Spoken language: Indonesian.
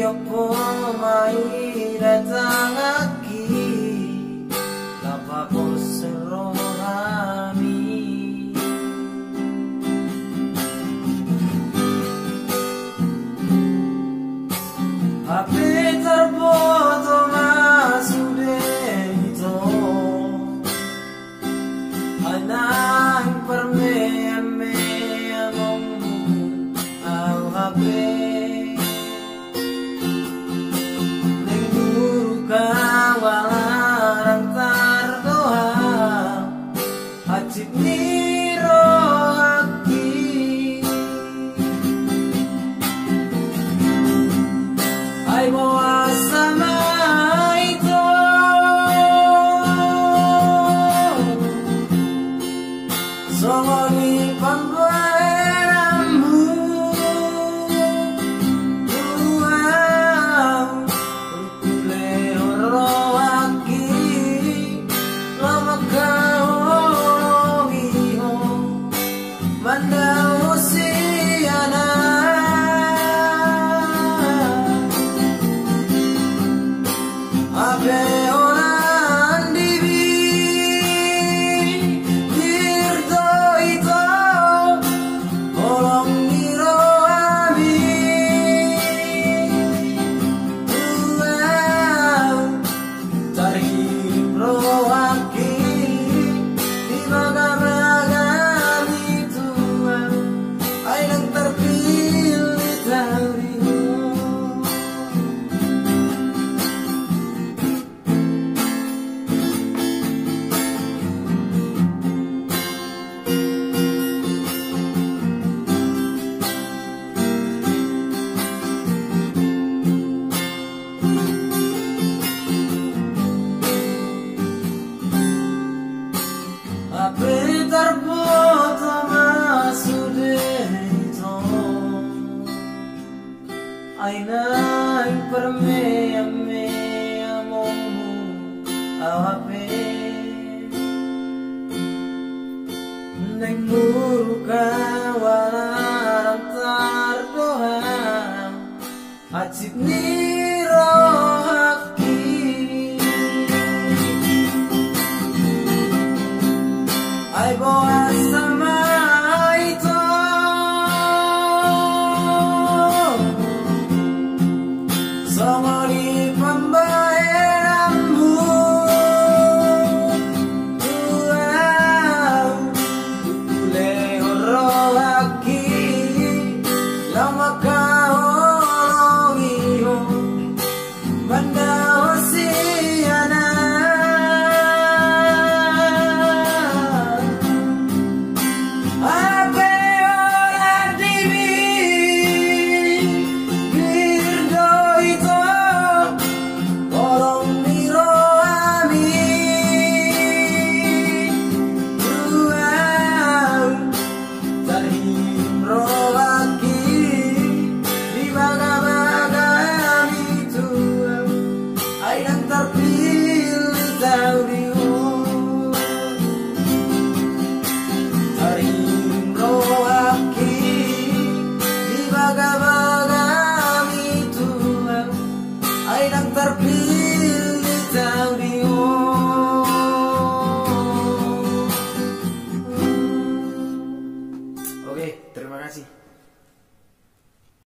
opo mai datang lagi lapa kosero kami HP terfoto masudento anang perme-me ngomong au HP Hajib niro haki Ay bawa sama itu Songoni pambaerambu Wow Ukule oro haki Lama kau Manda usiana Abe orang dibi Dirto itu Olong niro abi Wow Tarhim rohaki Di baga-baga itu Yang terpilih darimu Apa terfoto masudento Aina perme-me amomu awape Neng muruka walarang tardoha Hajib niro haki Ay bawa sama itu Songoni pambaerambu Wow Ukule oro haki Lama kau longiho Banda wasiana Terpilih